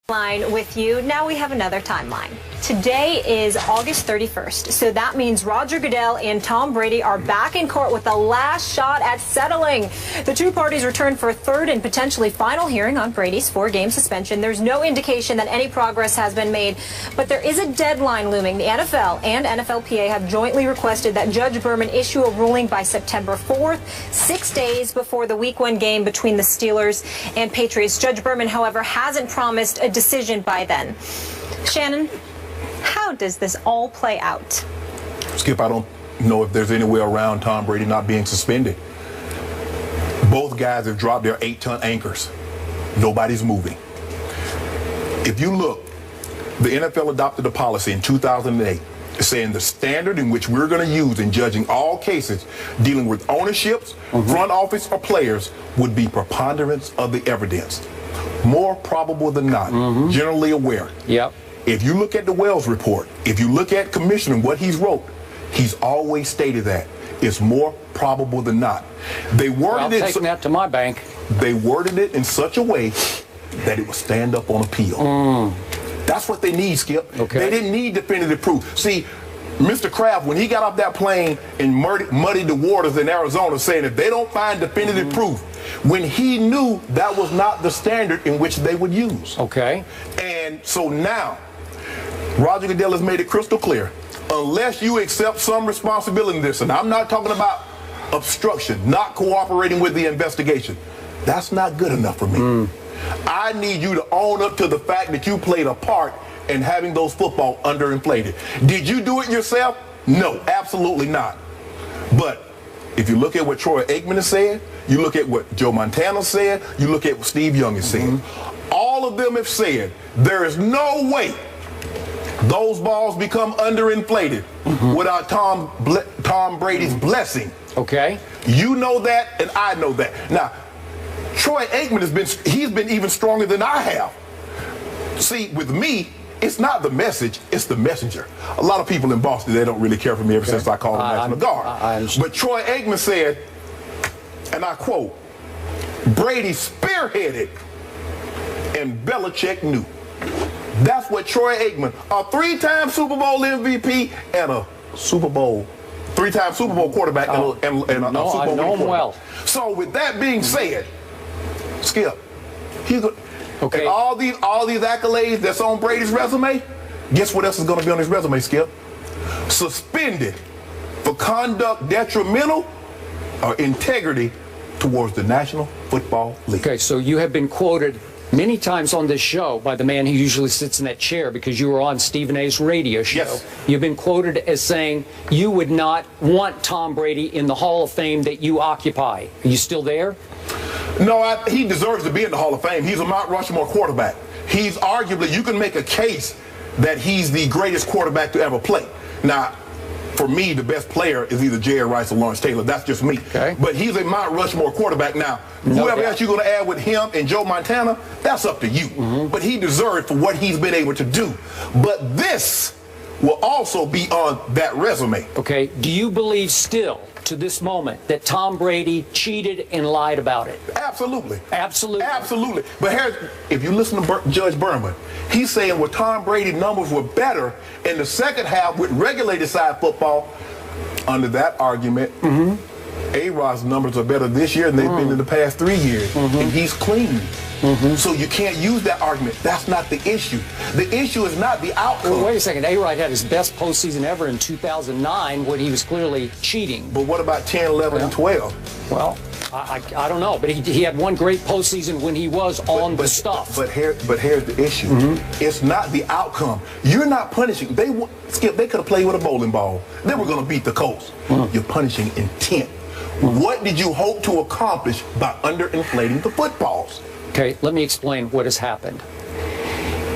Line with you. Now we have another timeline. Today is August 31st, so that means Roger Goodell and Tom Brady are back in court with the last shot at settling. The two parties return for a third and potentially final hearing on Brady's 4-game suspension. There's no indication that any progress has been made, but there is a deadline looming. The NFL and NFLPA have jointly requested that Judge Berman issue a ruling by September 4th, 6 days before the Week 1 game between the Steelers and Patriots. Judge Berman, however, hasn't promised a decision by then. Shannon, how does this all play out? Skip, I don't know if there's any way around Tom Brady not being suspended. Both guys have dropped their 8-ton anchors. Nobody's moving. If you look, the NFL adopted a policy in 2008 saying the standard in which we're going to use in judging all cases dealing with ownerships, front office, or players would be preponderance of the evidence. More probable than not, generally aware. Yep. If you look at the Wells report, if you look at Commissioner, what he's wrote, he's always stated that it's more probable than not. They worded it. Taking that to my bank. They worded it in such a way that it would stand up on appeal. That's what they need, Skip. Okay. They didn't need definitive proof. See, Mr. Kraft, when he got off that plane and muddied the waters in Arizona, saying if they don't find definitive proof, when he knew that was not the standard in which they would use. Okay. And so now, Roger Goodell has made it crystal clear, unless you accept some responsibility in this, and I'm not talking about obstruction, not cooperating with the investigation, that's not good enough for me. I need you to own up to the fact that you played a part in having those football underinflated. Did you do it yourself? No, absolutely not. But if you look at what Troy Aikman has said, you look at what Joe Montana said, you look at what Steve Young has said, all of them have said there is no way those balls become underinflated without Tom Brady's blessing. Okay. You know that, and I know that. Now, Troy Aikman he's been even stronger than I have. See, with me, it's not the message, it's the messenger. A lot of people in Boston, they don't really care for me ever since I called the National Guard. But Troy Aikman said, and I quote, Brady spearheaded and Belichick knew. That's what Troy Aikman, a 3-time Super Bowl MVP and a three-time Super Bowl quarterback and a Super Bowl I know him well. So with that being said, Skip, okay. And all these accolades that's on Brady's resume, guess what else is going to be on his resume, Skip? Suspended for conduct detrimental or integrity towards the National Football League. Okay, so you have been quoted many times on this show by the man who usually sits in that chair because you were on Stephen A's radio show. Yes. You've been quoted as saying you would not want Tom Brady in the Hall of Fame that you occupy. Are you still there? No, he deserves to be in the Hall of Fame. He's a Mount Rushmore quarterback. He's arguably, you can make a case that he's the greatest quarterback to ever play. Now, for me, the best player is either Jerry Rice or Lawrence Taylor. That's just me. Okay. But he's a Mount Rushmore quarterback. Now, whoever else you're going to add with him and Joe Montana, that's up to you. But he deserved for what he's been able to do. But this will also be on that resume. Okay. Do you believe still, to this moment, that Tom Brady cheated and lied about it? Absolutely. Absolutely. Absolutely. But if you listen to Judge Berman, he's saying well, Tom Brady's numbers were better in the second half with regulated side football. Under that argument, A-Rod's numbers are better this year than they've been in the past 3 years. And he's clean. So you can't use that argument. That's not the issue. The issue is not the outcome. Well, wait a second. A-Rod had his best postseason ever in 2009 when he was clearly cheating. But what about 10, 11, and 12? Well, I don't know. But he had one great postseason when he was on the stuff. But here's the issue. It's not the outcome. You're not punishing. Skip, they could have played with a bowling ball. They were going to beat the Colts. You're punishing intent. What did you hope to accomplish by underinflating the footballs? Okay, let me explain what has happened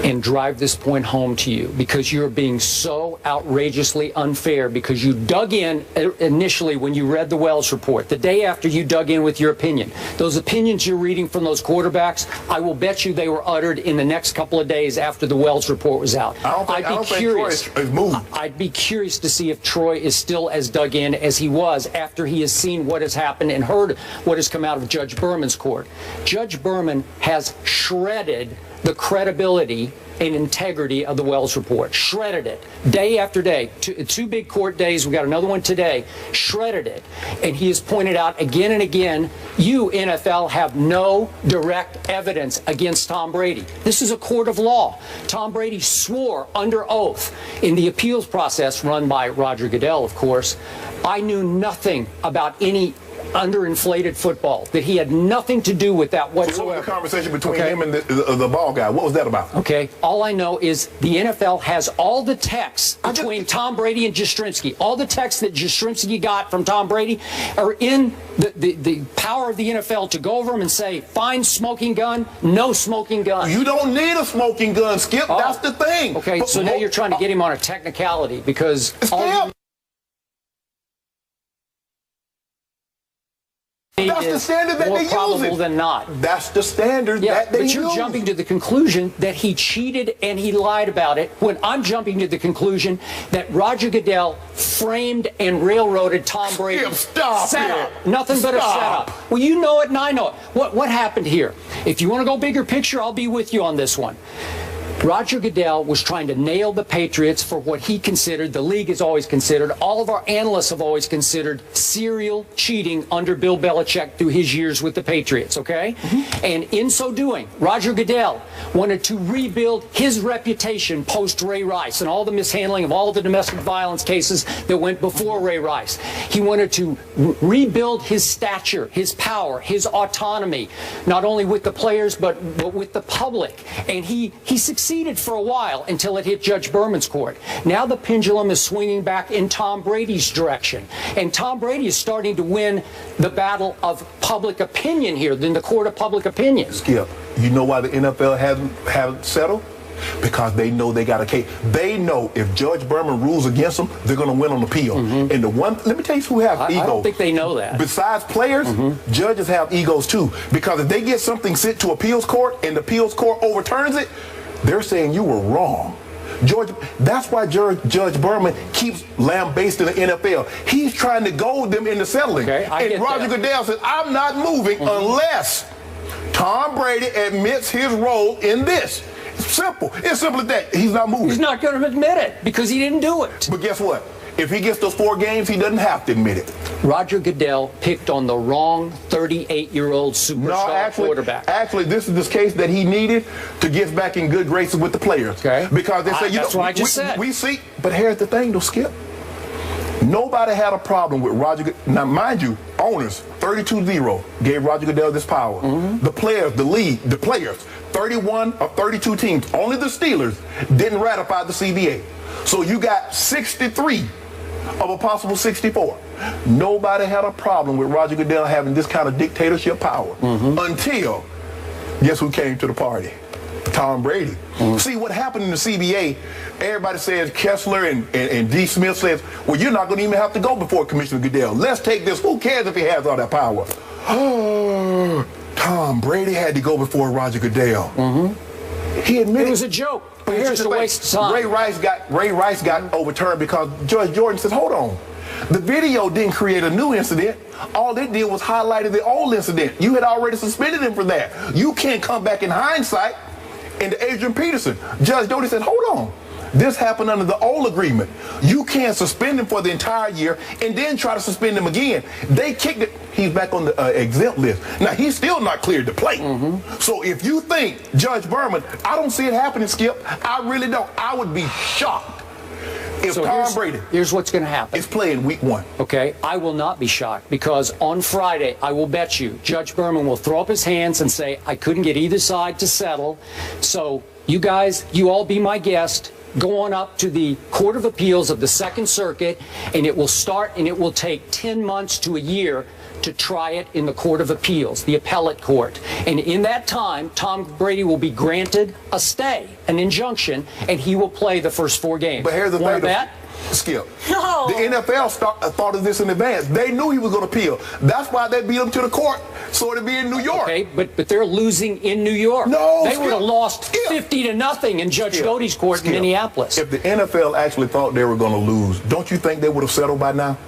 and drive this point home to you, because you're being so outrageously unfair, because you dug in initially when you read the Wells report, the day after you dug in with your opinion. Those opinions you're reading from those quarterbacks, I will bet you they were uttered in the next couple of days after the Wells report was out. I don't think Troy is moved. I'd be curious to see if Troy is still as dug in as he was after he has seen what has happened and heard what has come out of Judge Berman's court. Judge Berman has shredded the credibility and integrity of the Wells report. Shredded it day after day. Two big court days. We got another one today. Shredded it. And he has pointed out again and again, you, NFL, have no direct evidence against Tom Brady. This is a court of law. Tom Brady swore under oath in the appeals process run by Roger Goodell, of course. I knew nothing about any underinflated football, that he had nothing to do with that whatsoever. So what was the conversation between him and the ball guy? What was that about? Okay, all I know is the NFL has all the texts between Tom Brady and Jastrzynski. All the texts that Jastrzynski got from Tom Brady are in the power of the NFL to go over them and say, fine smoking gun, no smoking gun. You don't need a smoking gun, Skip. Oh. That's the thing. Okay, so now you're trying to get him on a technicality because all that's the standard that they use. More probable than not. That's the standard that they use. But you're jumping to the conclusion that he cheated and he lied about it, when I'm jumping to the conclusion that Roger Goodell framed and railroaded Tom Brady. Stop setup. Nothing but a setup. Well, you know it and I know it. What happened here? If you want to go bigger picture, I'll be with you on this one. Roger Goodell was trying to nail the Patriots for what he considered, the league has always considered, all of our analysts have always considered, serial cheating under Bill Belichick through his years with the Patriots, okay? And in so doing, Roger Goodell wanted to rebuild his reputation post Ray Rice and all the mishandling of all the domestic violence cases that went before Ray Rice. He wanted to rebuild his stature, his power, his autonomy, not only with the players but with the public. And he succeeded for a while until it hit Judge Berman's court. Now the pendulum is swinging back in Tom Brady's direction. And Tom Brady is starting to win the battle of public opinion here, in the court of public opinion. Skip, you know why the NFL hasn't settled? Because they know they got a case. They know if Judge Berman rules against them, they're going to win on appeal. And the one, let me tell you who has egos. I don't think they know that. Besides players, judges have egos too. Because if they get something sent to appeals court and the appeals court overturns it, they're saying you were wrong. That's why Judge Berman keeps lambasting the NFL. He's trying to goad them into settling. Okay, and Roger Goodell says, I'm not moving unless Tom Brady admits his role in this. It's simple. It's simple as that. He's not moving. He's not going to admit it because he didn't do it. But guess what? If he gets those 4 games, he doesn't have to admit it. Roger Goodell picked on the wrong 38-year-old superstar quarterback. Actually, this is this case that he needed to get back in good graces with the players. Okay. Because they say, that's what I just said. We see, but here's the thing, though, Skip. Nobody had a problem with Roger Goodell. Now, mind you, owners, 32-0, gave Roger Goodell this power. The players, the league, the players, 31 of 32 teams, only the Steelers didn't ratify the CBA. So you got 63 of a possible 64. Nobody had a problem with Roger Goodell having this kind of dictatorship power until, guess who came to the party? Tom Brady. See, what happened in the CBA, everybody says, Kessler and D. Smith says, well, you're not going to even have to go before Commissioner Goodell. Let's take this. Who cares if he has all that power? Tom Brady had to go before Roger Goodell. He admitted it was a joke. But here's just a waste of time. Ray Rice got overturned because Judge Jordan says, hold on. The video didn't create a new incident. All it did was highlighted the old incident. You had already suspended him for that. You can't come back in hindsight into Adrian Peterson. Judge Doty said, hold on. This happened under the old agreement. You can't suspend him for the entire year and then try to suspend him again. They kicked it. He's back on the exempt list. Now, he's still not cleared to play. So if you think Judge Berman, I don't see it happening, Skip. I really don't. I would be shocked if Tom Brady. Here's what's going to happen. It's playing week 1. Okay, I will not be shocked because on Friday, I will bet you, Judge Berman will throw up his hands and say, I couldn't get either side to settle. So you guys, you all be my guest. Go on up to the Court of Appeals of the Second Circuit, and it will start and it will take 10 months to a year to try it in the Court of Appeals, the appellate court. And in that time, Tom Brady will be granted a stay, an injunction, and he will play the first 4 games. But here's the thing, that? Skip. No. The NFL thought of this in advance. They knew he was going to appeal. That's why they beat him to the court, so it'd be in New York. Okay, but they're losing in New York. No, they would have lost 50-0 in Judge Doty's court in Minneapolis. If the NFL actually thought they were going to lose, don't you think they would have settled by now?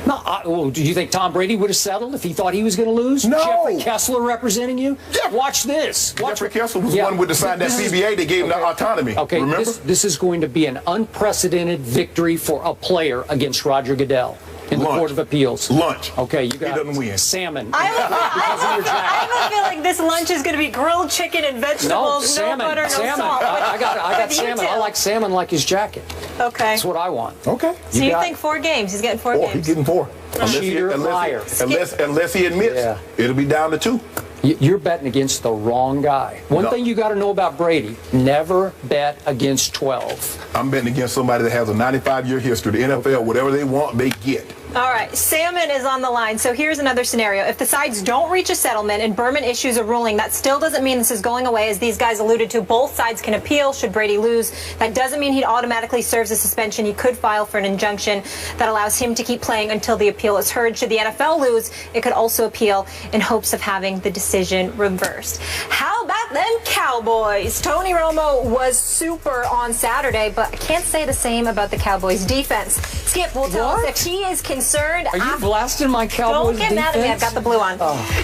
No, well, do you think Tom Brady would have settled if he thought he was going to lose? No. Jeffrey Kessler representing you? Watch this. Jeffrey Kessler was one with the sign that PBA that gave him the autonomy. Okay, remember? This is going to be an unprecedented victory for a player against Roger Goodell in the Court of Appeals. Okay, you got he doesn't win. Salmon. I have a feeling this lunch is going to be grilled chicken and vegetables, no butter, no salt. I got salmon. I like salmon like his jacket. Okay. That's what I want. Okay. So you think 4 games? He's getting 4 games. He's getting 4. Unless he admits, it'll be down to 2. You're betting against the wrong guy. One thing you got to know about Brady, never bet against 12. I'm betting against somebody that has a 95-year history. The NFL, whatever they want, they get. All right, Salmon is on the line. So here's another scenario. If the sides don't reach a settlement and Berman issues a ruling, that still doesn't mean this is going away. As these guys alluded to, both sides can appeal should Brady lose. That doesn't mean he automatically serves a suspension. He could file for an injunction that allows him to keep playing until the appeal is heard. Should the NFL lose, it could also appeal in hopes of having the decision reversed. How about them Cowboys? Tony Romo was super on Saturday, but I can't say the same about the Cowboys defense. Skip will tell us if he is concerned. Are you blasting my Cowboys defense? Don't get mad at me. I've got the blue on.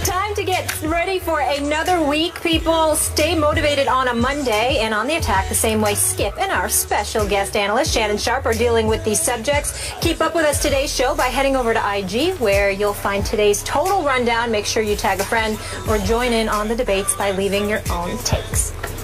Time to get ready for another week, people. Stay motivated on a Monday and on the attack the same way Skip and our special guest analyst, Shannon Sharpe, are dealing with these subjects. Keep up with us today's show by heading over to IG, where you'll find today's total rundown. Make sure you tag a friend or join in on the debates by leaving your own takes.